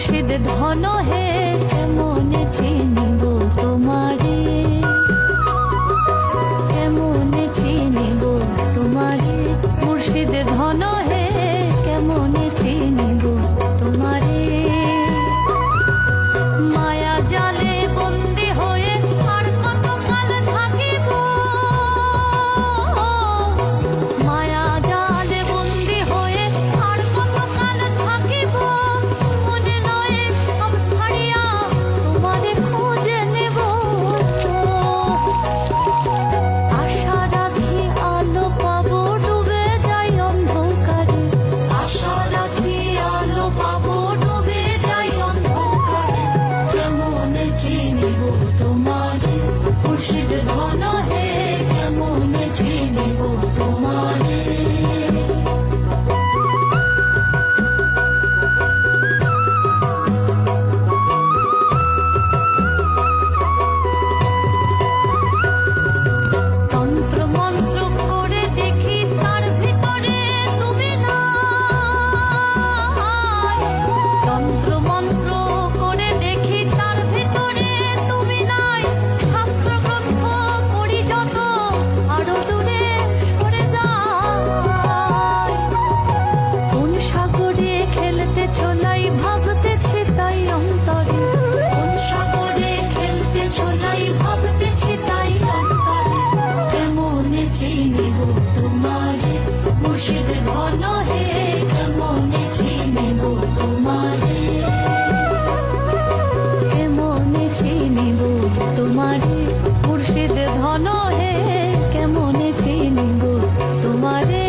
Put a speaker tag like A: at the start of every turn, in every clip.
A: মুর্শিদ ধন হে কেমন চিনিব তোমারে, কেমন চিনিব তোমারে, মুর্শিদ ধন হে কেমন চিনিব তোমারে। মায়া জালে বন্দি হয়ে আর কতকাল থাকিব, মায়া জালে বন্দি হয়ে আর কতকাল থাকিব, মনে নয় সব ছাড়িয়া তোমারে খুঁজে নেব। আশা রাখি আলো পাবো ডুবে যাই অন্ধকারে, আশা রাখি আলো পাবো ডুবে যাই অন্ধকারে, কেমন চিনিব তোমারে, মুর্শিদ ধন হে কেমন চিনিব তোমারে। তন্ত্র মন্ত্র করে দেখি তার ভিতরে তুমি নাই, তন্ত্র মন্ত্র করে দেখি তার ভিতরে তুমি নাই, শাস্ত্র গ্রন্থ পড়ি যত আরো দূরে সরে যায়। কোন সাগরে খেলতে ছোলাই ভাবতেছি তাই অন্তরে, কোন সাগরে খেলতে ছোলাই ভাবতেছি তাই অন্তরে, কেমন চিনিব তোমারে, মুর্শিদ ধন হে কেমন চিনিব তোমারে, কেমন চিনিব তোমারে, মুর্শিদ ধন হে কেমন চিনিব তোমারে।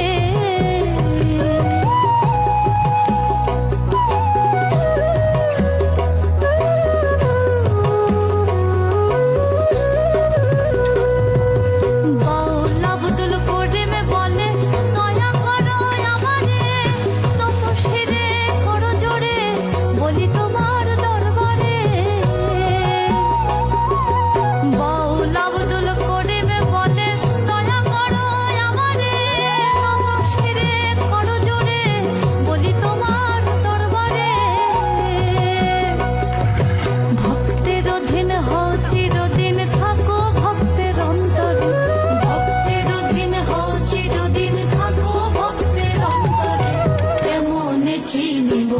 A: বাউল আব্দুল করিম বলে দয়া করো আমারে, তপস্বীরে করো জোরে বলি তোমার দরবারে। বাউল আব্দুল করিম বলে দয়া করো আমারে, তপস্বীরে করো জোরে বলি তোমার দরবারে। ভক্তের অধীন হও চিরদিন থাকো ভক্তের অন্তরে, ভক্তের অধীন হও চিরদিন থাকো ভক্তের অন্তরে, কেমন চিনিব